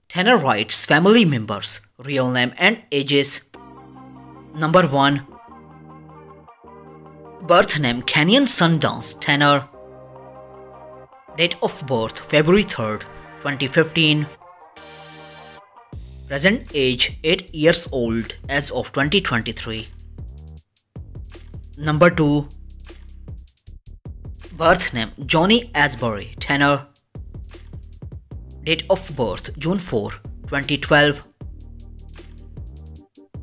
Tannerites family members, real name and ages. Number 1. Birth name Kenyan Sundance Tanner. Date of birth February 3rd, 2015. Present age 8 years old as of 2023. Number 2. Birth name Johnny Azbury Tanner. Date of birth June 4, 2012.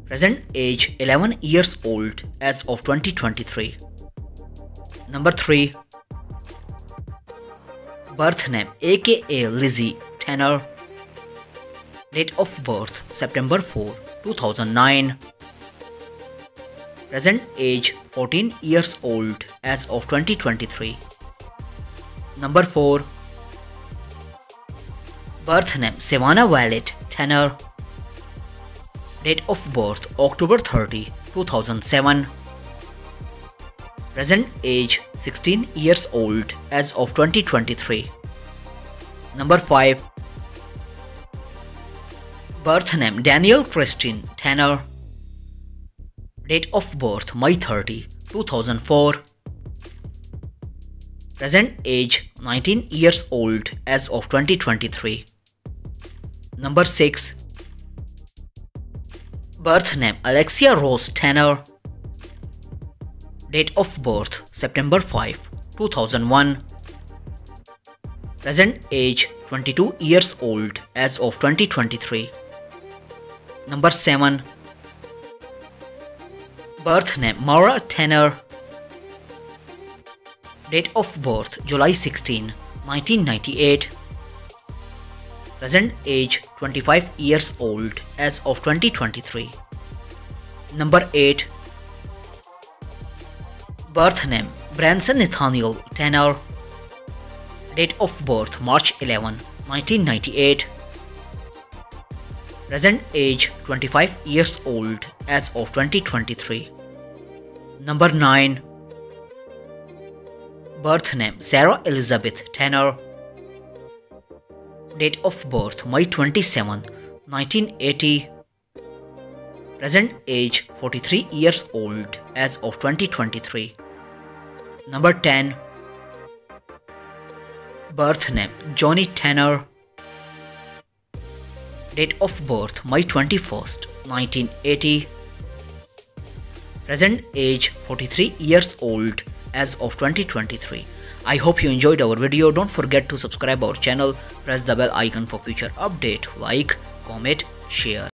Present age 11 years old as of 2023. Number 3. Birth name aka Lizzy Tanner. Date of birth September 4, 2009. Present age 14 years old as of 2023. Number 4. Birth name Savannah Violet Tanner. Date of birth October 30, 2007. Present age 16 years old as of 2023. Number 5. Birth name Daniell Tanner. Date of birth May 30, 2004. Present age 19 years old as of 2023. Number 6. Birth name Alexia Rose Tanner. Date of birth September 5, 2001. Present age 22 years old as of 2023. Number 7. Birth name Maura Tanner. Date of birth July 16, 1998. Present age 25 years old as of 2023. Number 8. Birth name Branson Nathaniel Tanner. Date of birth March 11, 1998. Present age 25 years old as of 2023. Number 9. Birth name Sarah Elizabeth Tanner. Date of birth May 27, 1980. Present age 43 years old as of 2023. Number 10. Birth name Johnny Tanner. Date of birth May 21st, 1980. Present age 43 years old as of 2023. I hope you enjoyed our video. Don't forget to subscribe our channel, press the bell icon for future update, like, comment, share.